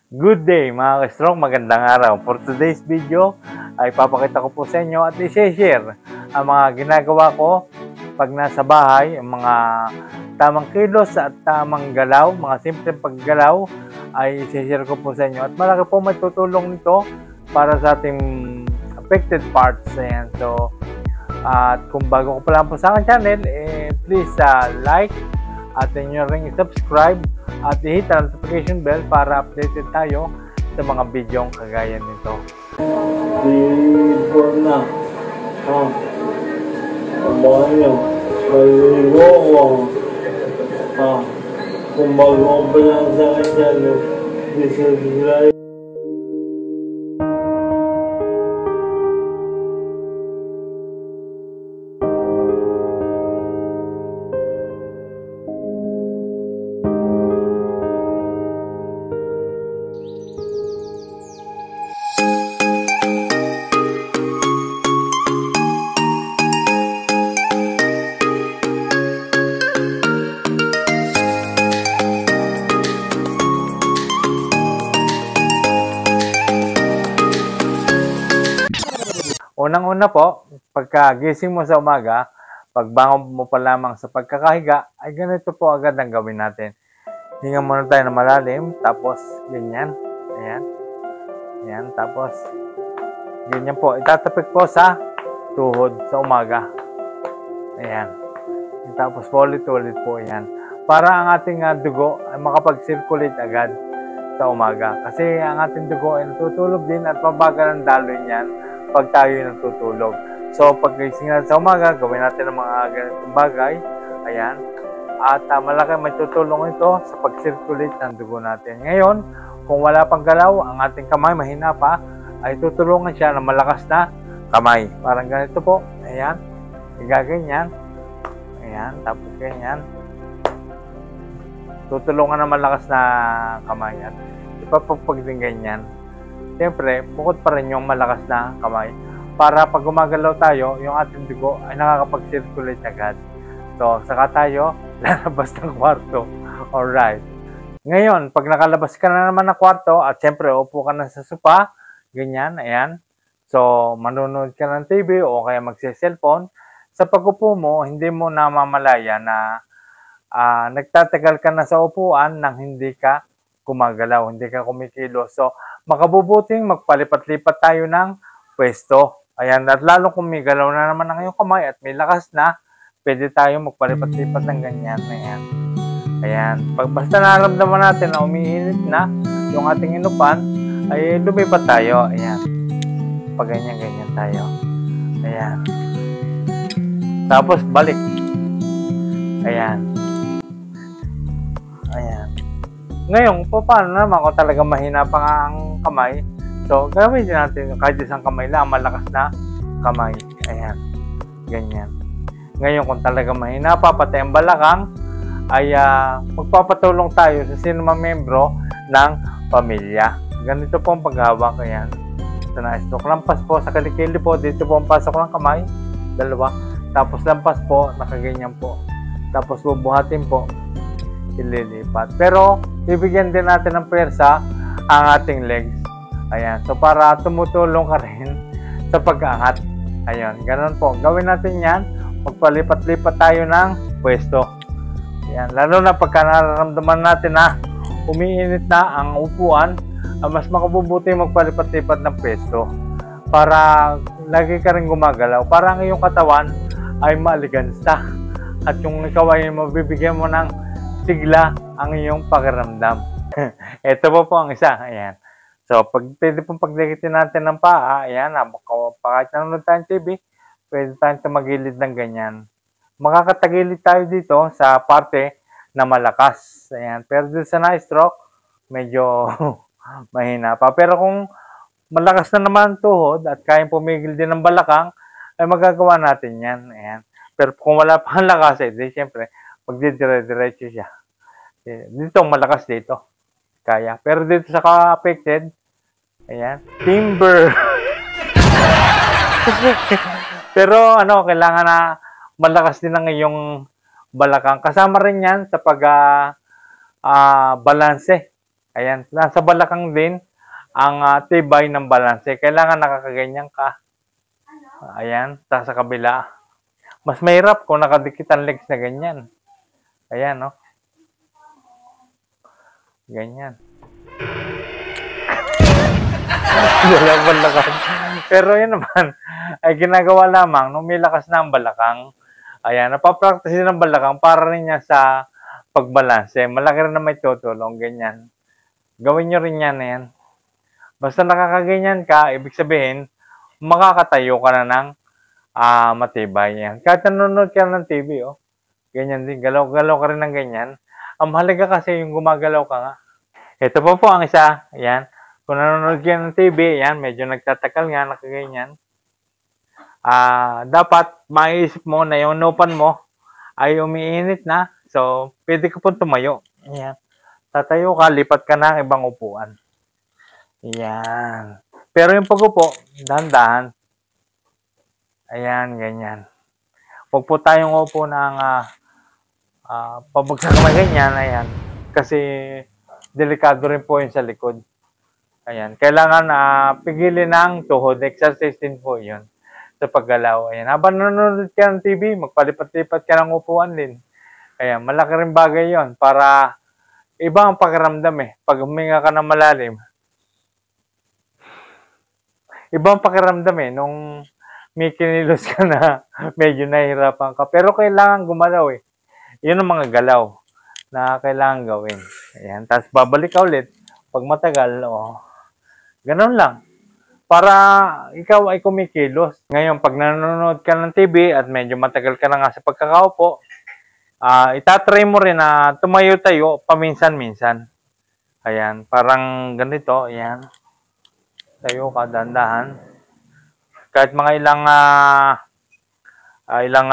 Good day mga ka-strong, magandang araw. For today's video ay papakita ko po sa inyo at i-share ang mga ginagawa ko pag nasa bahay, ang mga tamang kilos at tamang galaw, mga simpleng paggalaw ay i-share ko po sa inyo. At malaki po may tutulong nito para sa ating affected parts. Ayan. So, at kung bago ko pa lang po sa aking channel, please like at inyo ring i-subscribe at i-hit ang notification bell para updated tayo sa mga bidyong kagaya nito. Di na. Kabayo. Maligo ko. Kung bago pa lang sa kanya, i-subscribe. Unang-una po, pagkagising mo sa umaga, pagbangon mo pa lamang sa pagkakahiga, ay ganito po agad ang gawin natin. Hinga muna tayo na malalim, tapos ganyan. Ayan. Ayan, tapos ganyan po. Itatapik po sa tuhod sa umaga. Ayan. Tapos ulit-ulit po yan. Para ang ating dugo ay makapag-circulate agad sa umaga. Kasi ang ating dugo ay natutulog din at mabagal ang daloy niyan pag tayo natutulog. So, pag gising natin sa umaga, gawin natin ang mga ganitong bagay. Ayan. At malaki may tutulong ito sa pag-circulate ng dugo natin. Ngayon, kung wala pang galaw, ang ating kamay, mahina pa, ay tutulungan siya ng malakas na kamay. Parang ganito po. Ayan. Igaganyan. Ayan. Tapos ganyan. Tutulungan ng malakas na kamay. At ipapagpag din ganyan. Siyempre, bukod pa rin yung malakas na kamay para pag gumagalaw tayo, yung ating dugo ay nakakapag-circulate agad. So, saka tayo lalabas ng kwarto. Alright. Ngayon, pag nakalabas ka na naman ng kwarto at siyempre, upo ka na sa sopa, ganyan, ayan. So, manunood ka ng TV o kaya magse-cellphone. Sa pag-upo mo, hindi mo namamalaya na nagtatagal ka na sa upuan nang hindi ka gumagalaw, hindi ka kumikilos. So, makabubuting magpalipat-lipat tayo ng pwesto. Ayan, at lalo kung may galaw na naman ang iyong kamay at may lakas na, pwede tayo magpalipat-lipat ng ganyan. Ayan. Ayan. Pag basta naramdaman natin na umiinit na yung ating inupan, ay lumipat tayo. Ayan. Pag ganyan-ganyan tayo. Ayan. Tapos balik. Ayan. Ayan. Ngayon, paano naman kung talaga mahina pa nga ang kamay? So, gawin din natin kahit isang kamay lang, malakas na kamay. Ayan. Ganyan. Ngayon, kung talaga mahina pa, pati ang balakang, ay magpapatulong tayo sa sino mang membro ng pamilya. Ganito po ang paghawak. Ayan. Ito na, stroke. Lampas po sa kalikili po. Dito po ang pasok ng kamay. Dalawa. Tapos lampas po, nakaganyan po. Tapos bubuhatin po. Ililipat. Pero, bibigyan din natin ng pwersa ang ating legs. Ayan. So, para tumutulong ka rin sa pag-aangat. Ayan. Ganun po. Gawin natin yan. Magpalipat-lipat tayo ng pwesto. Ayan. Lalo na pagka nararamdaman natin na umiinit na ang upuan, mas makabubuti magpalipat-lipat ng pwesto. Para lagi ka rin gumagalaw. Para ang iyong katawan ay maaligansta. At yung ikaw ay mabibigyan mo ng sigla ang iyong pakiramdam. Ito po ang isa. Ayan. So, pwede pong pagdikitin natin ng paa. Ayan. Kahit nanonood tayong TV, pwede tayong tumagilid ng ganyan. Makakatagilid tayo dito sa parte na malakas. Ayan. Pero dito sa na-stroke, medyo mahina pa. Pero kung malakas na naman tuhod at kayang pumigil din ng balakang, ay magagawa natin yan. Ayan. Pero kung wala pa ang lakas, siyempre, magdidire-diretso siya. Dito, malakas dito. Kaya. Pero dito sa ka-affected, ayan, timber. Pero, kailangan na malakas din ang iyong balakang. Kasama rin yan sa pag balanse Ayan, nasa balakang din ang tibay ng balanse. Kailangan nakakaganyan ka. Ayan, sa kabila. Mas mahirap kung nakadikit ang legs na ganyan. Ayan, no? Ganyan. Walang balakang. Pero yun naman, ay ginagawa lamang nung may lakas na ang balakang. Ayan, napapractice din ng balakang para rin niya sa pagbalanse. Malaki rin na may tutulong, ganyan. Gawin nyo rin yan, yan. Basta nakakaganyan ka, ibig sabihin, makakatayo ka na ng matibay. Yan. Kahit nanonood ka ng TV, oh. Ganyan din, galaw-galaw ka rin ng ganyan. Ang mahalaga kasi yung gumagalaw ka nga. Ito pa po ang isa, yan. Kung nanonood ka ng TV, yan, medyo nagtatakal nga, nakaganyan. Dapat maiisip mo na yung nupan mo ay umiinit na. So, pwede ka po tumayo. Yan. Tatayo ka, lipat ka ng ibang upuan. Yan. Pero yung pag-upo, dahan-dahan. Ayan, ganyan. Huwag po tayong upo ng pabagsak kamay ganyan. Ayan. Kasi delikado rin po yun sa likod. Ayan. Kailangan pigilin ng tuhod. Exercise din po yun sa paggalaw. Ayan. Habang nanonood ka ng TV, magpalipat-lipat ka ng upuan din. Ayan. Malaki rin bagay yon para iba ang pakiramdam eh. Pag huminga ka ng malalim, ibang pakiramdam eh, nung may kinilos ka na medyo nahihirapan ka. Pero kailangan gumalaw eh. Yun ang mga galaw na kailangan gawin. Ayan. Tapos babalik ka ulit pag matagal. Ganun lang. Para ikaw ay kumikilos. Ngayon, pag nanonood ka ng TV at medyo matagal ka na nga sa pagkakaupo, itatry mo rin na tumayo-tayo paminsan-minsan. Ayan. Parang ganito. Ayan. Tayo ka, dandahan. Kahit mga ilang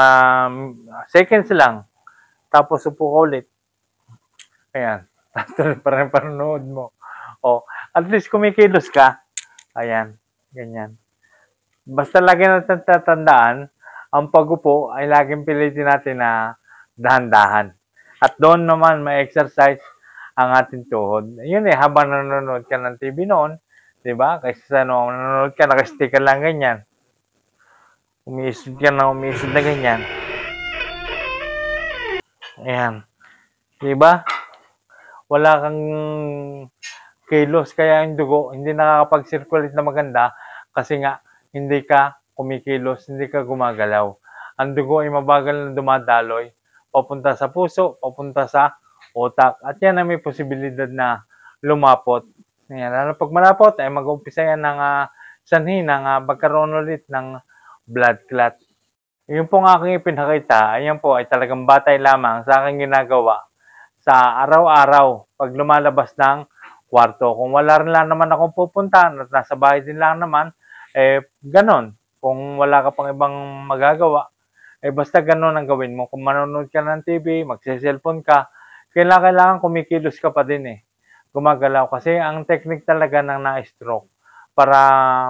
seconds lang. Tapos upo ka ulit. Ayan. Tapos pa rin panonood mo. At least kumikilos ka. Ayan. Ganyan. Basta lagi natin tatandaan, ang pag-upo ay laging pilitin natin na dahan-dahan. At doon naman may exercise ang ating tuhod. Yun eh, habang nanonood ka ng TV noon, diba? Kasi sa nanonood ka, nakastick ka lang ganyan. Umiisod ka na, umiisod na ganyan. Ayan. Diba? Wala kang kilos, kaya yung dugo hindi nakakapag-circulate na maganda kasi nga hindi ka kumikilos, hindi ka gumagalaw. Ang dugo ay mabagal na dumadaloy, papunta sa puso, papunta sa utak. At yan ay may posibilidad na lumapot. Ayan. Lalo pag malapot, ay mag-umpisa yan ng sanhi ng magkaroon ulit ng blood clot. Yung pong aking ipinakita, ayan po ay talagang batay lamang sa aking ginagawa sa araw-araw pag lumalabas ng kwarto. Kung wala rin lang naman akong pupuntahan at nasa bahay din lang naman, ganon. Kung wala ka pang ibang magagawa, basta ganon ang gawin mo. Kung manonood ka ng TV, magse-cellphone ka, kailangan kumikilos ka pa din eh. Gumagalaw kasi ang technique talaga ng na-stroke para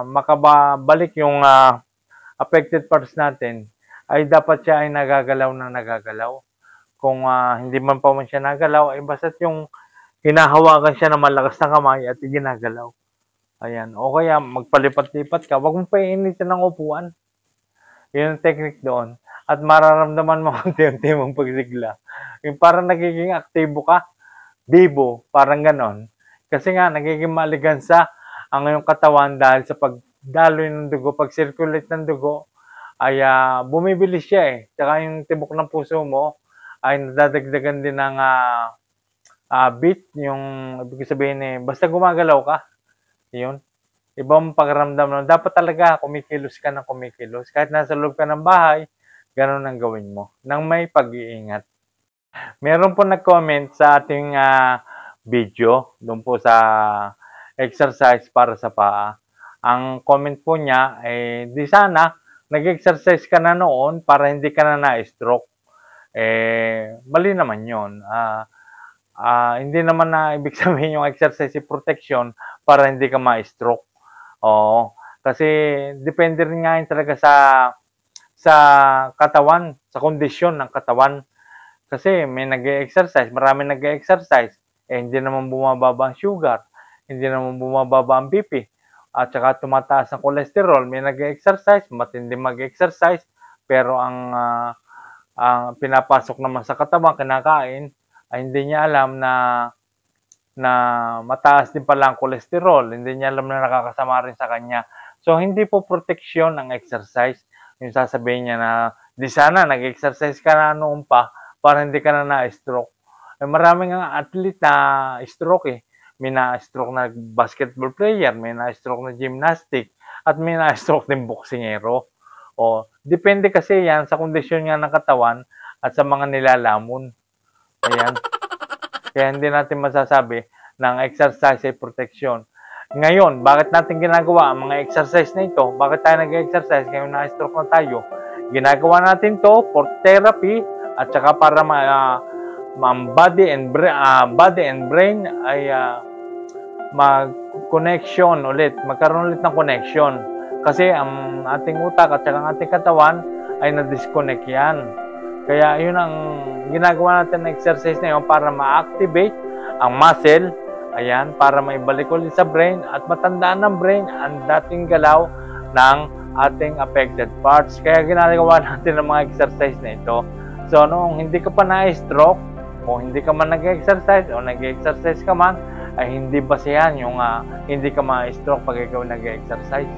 makabalik yung affected parts natin ay dapat siya ay nagagalaw na nagagalaw. Kung hindi man pa man siya nagalaw, ay basta't yung hinahawakan siya ng malakas na kamay at ginagalaw. Ayan. O kaya magpalipat-lipat ka, wag mong painitin ng upuan. Yun ang technique doon. At mararamdaman mo unti-unti mong pagsigla. Yung parang nagiging aktibo ka, bibo, parang ganon. Kasi nga, nagiging maligansa ang iyong katawan dahil sa pagdaloy ng dugo, pag-circulate ng dugo, ay bumibilis siya eh. Tsaka yung tibok ng puso mo ay nadadagdagan din ng beat, yung ibig sabihin eh, basta gumagalaw ka, yun. Ibang pakiramdam na dapat talaga kumikilos ka ng kumikilos. Kahit nasa loob ka ng bahay, ganun ang gawin mo, nang may pag-iingat. Meron po nag-comment sa ating video, doon po sa exercise para sa paa. Ang comment po niya, di sana, nag-exercise ka na noon para hindi ka na na-stroke. Mali naman yun. Hindi naman na ibig sabihin yung exercise protection para hindi ka ma-stroke. Oo. Kasi depende rin nga yun talaga sa katawan, sa kondisyon ng katawan. Kasi may nag-exercise, marami nag-exercise, hindi naman bumababa ang sugar, hindi naman bumababa ang BP, at saka tumataas ang cholesterol, may nag-exercise, matindi mag-exercise, pero ang pinapasok naman sa katawan, kinakain, ay hindi niya alam na mataas din pala ang cholesterol, hindi niya alam na nakakasama rin sa kanya. So, hindi po proteksyon ang exercise. Yung sasabihin niya na, di sana nag-exercise ka na noon pa para hindi ka na na-stroke. Eh, maraming nga athlete na stroke eh. May na-stroke na basketball player, may na-stroke na gymnastic, at may na-stroke din boksingero. O, depende kasi yan sa kondisyon nga ng katawan at sa mga nilalamon. Ayan. Kaya hindi natin masasabi na ang exercise ay protection. Ngayon, bakit natin ginagawa ang mga exercise na ito? Bakit tayo nag-exercise ngayon na-stroke na tayo? Ginagawa natin to for therapy at saka para body and brain ay mag-connection ulit, magkaroon ulit ng connection. Kasi ang ating utak at saka ang ating katawan ay na-disconnect yan. Kaya yun ang ginagawa natin ng exercise na yun para ma-activate ang muscle, ayan, para maibalik ulit sa brain at matandaan ng brain ang dating galaw ng ating affected parts. Kaya ginagawa natin ng mga exercise na ito. So, noong hindi ka pa na-stroke, o hindi ka man nag-exercise, o nag-exercise ka man, ay hindi basehan yung hindi ka ma-stroke pag ikaw nag-exercise.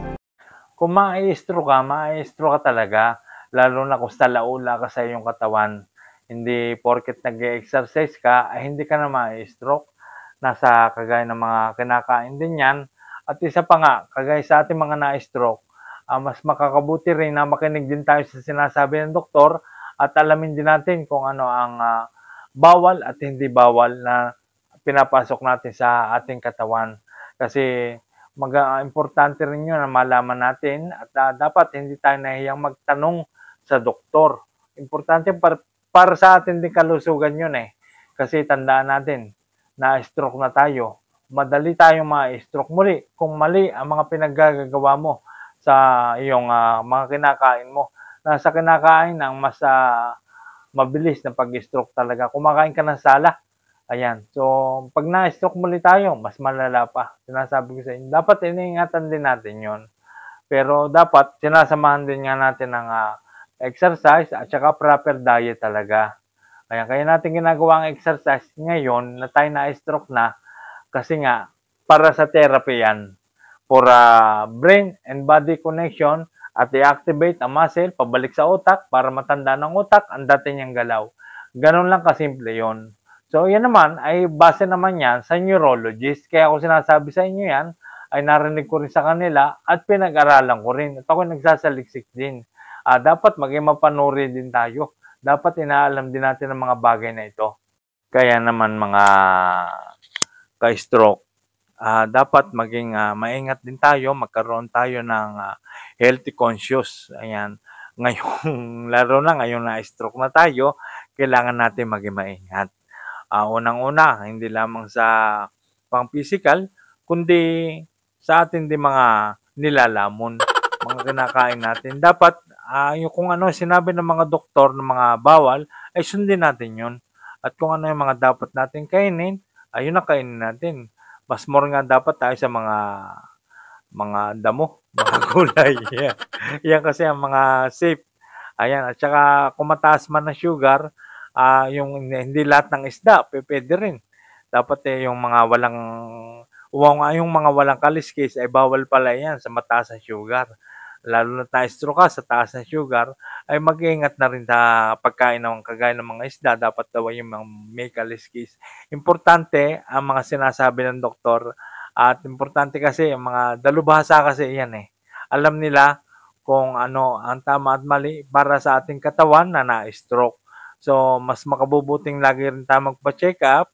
Kung ma-stroke ka talaga, lalo na kung salaula ka sa iyong katawan. Hindi porket nag-exercise ka, ay hindi ka na ma-stroke. Nasa kagaya ng mga kinakain din yan. At isa pa nga, kagaya sa ating mga na-stroke, mas makakabuti rin na makinig din tayo sa sinasabi ng doktor at alamin din natin kung ano ang bawal at hindi bawal na pinapasok natin sa ating katawan. Kasi importante rin yun na malaman natin at dapat hindi tayo nahiyang magtanong sa doktor. Importante para sa atin din kalusugan yun eh. Kasi tandaan natin, na-stroke na tayo. Madali tayong ma-stroke muli kung mali ang mga pinaggagawa mo sa iyong mga kinakain mo. Nasa kinakain ang mas mabilis na pag-stroke talaga. Kumakain ka ng sala. Ayan. So, pag na-stroke muli tayo, mas malala pa. Sinasabi ko sa inyo, dapat iniingatan din natin yon. Pero dapat sinasamahan din nga natin ng exercise at saka proper diet talaga. Kaya natin ginagawa ang exercise ngayon na tayo na-stroke na kasi nga para sa therapy yan. For brain and body connection at i-activate ang muscle pabalik sa utak para matanda ng utak ang dati niyang galaw. Ganun lang kasimple yon. So yan naman ay base naman yan sa neurologist. Kaya ako sinasabi sa inyo yan ay narinig ko rin sa kanila at pinag-aralan ko rin. At ako nagsasaliksik din. Dapat maging mapanuri din tayo. Dapat inaalam din natin ang mga bagay na ito. Kaya naman mga ka-stroke, dapat maging maingat din tayo, magkaroon tayo ng healthy conscious. Ayan. Ngayong, laro na ngayong na-stroke na tayo, kailangan natin maging maingat. Unang-una, hindi lamang sa pang-physical, kundi sa atin din mga nilalamon, mga kinakain natin. Dapat yung kung ano sinabi ng mga doktor ng mga bawal, ay sundin natin yun. At kung ano yung mga dapat natin kainin, ayun na kainin natin. Mas more nga dapat tayo sa mga damo, mga gulay. Yeah. Yan kasi ang mga safe. Ayan, at saka kung mataas man ng sugar, yung hindi lahat ng isda, pwede rin. Dapat yung mga yung mga walang kaliskis ay bawal pala yan sa mataas ng sugar. Lalo na na-stroke ka sa taas ng sugar, ay mag-iingat na rin sa pagkain ng kagaya ng mga isda. Dapat daw yung mga may kaliskis. Importante ang mga sinasabi ng doktor at importante kasi yung mga dalubhasa kasi yan eh. Alam nila kung ano ang tama at mali para sa ating katawan na na-stroke. So, mas makabubuting lagi rin tayo magpa-check up.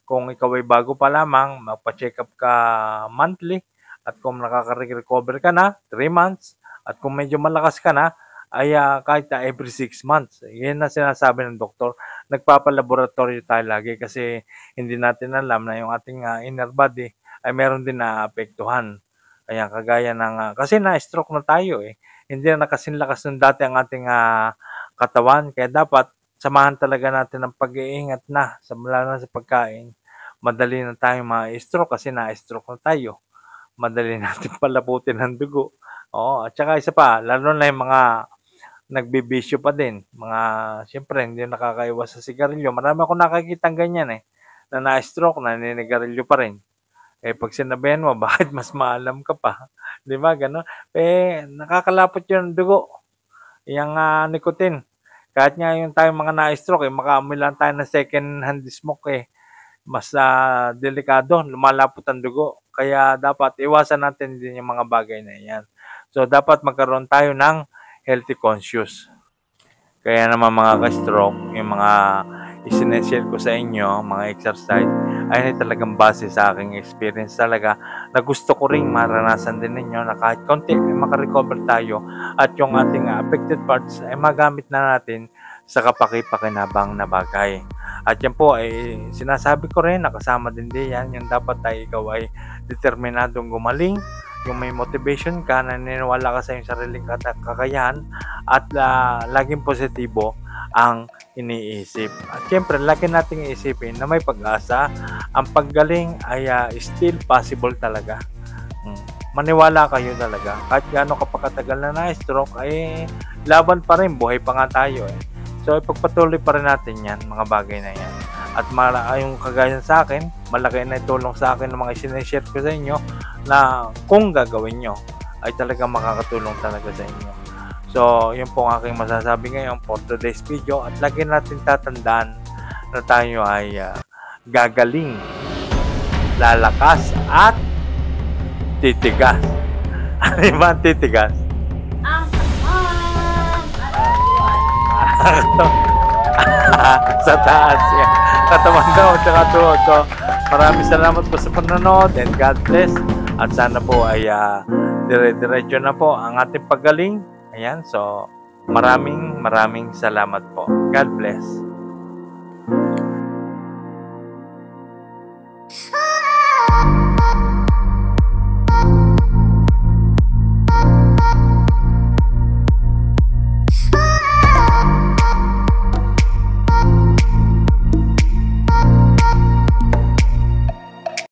Kung ikaw ay bago pa lamang, magpa-check up ka monthly. At kung nakaka-recover ka na, 3 months. At kung medyo malakas ka na, ay kahit every 6 months. Yan na sinasabi ng doktor. Nagpapalaboratory tayo lagi kasi hindi natin alam na yung ating inner body ay meron din na apektuhan. Kaya kagaya ng, kasi na-stroke na tayo eh. Hindi na nakasinlakas ng dati ang ating katawan. Kaya dapat samahan talaga natin ang pag-iingat na, lalo na sa pagkain, madali na tayong ma-stroke kasi na-stroke na tayo. Madali natin palaputin ang dugo. Oo, at saka isa pa, lalo na yung mga nagbibisyo pa din. Mga, siyempre, hindi nakakaiwas sa sigarilyo. Marami akong nakakitang ganyan na na-stroke, naninigarilyo pa rin. Eh, pag sinabihan mo, bakit mas maalam ka pa? Di ba, gano'n? Eh, nakakalapot yung dugo. Yung nicotine. Kahit nga yung tayong mga na-stroke, makaamoy lang tayo ng second hand smoke mas delikado, lumalapot ang dugo. Kaya dapat iwasan natin din yung mga bagay na yan. So, dapat magkaroon tayo ng healthy conscious. Kaya naman mga ka-stroke, yung mga isineshare ko sa inyo, mga exercise, ay talagang base sa aking experience talaga na gusto ko ring maranasan din ninyo na kahit konti ay makarecover tayo at yung ating affected parts ay magamit na natin sa kapaki-pakinabang na bagay. At yan po ay sinasabi ko rin, nakasama din yan, yung dapat ay ikaw ay determinadong gumaling, yung may motivation ka, naniniwala ka sa iyong sariling kakayahan at laging positibo ang iniisip. At syempre, lagi nating iisipin na may pag-asa. Ang paggaling ay still possible talaga. Maniwala kayo talaga. Kahit gaano kapakatagal na na-stroke, ay laban pa rin, buhay pa nga tayo So, ipagpatuloy pa rin natin yan, mga bagay na yan. At yung kagaya sa akin, malaki na itulong sa akin ng mga sineshare ko sa inyo na kung gagawin nyo, ay talagang makakatulong talaga sa inyo. So, yun po ang aking masasabi ngayon for today's video. At lagi natin tatandaan na tayo ay gagaling, lalakas, at titigas. Ano ba ang titigas? Sa taas yan. Katawan daw, tsaka tuhod. So, maraming salamat po sa panonood and God bless. At sana po ay dire-diretso na po ang ating paggaling. Ayan, so maraming salamat po. God bless.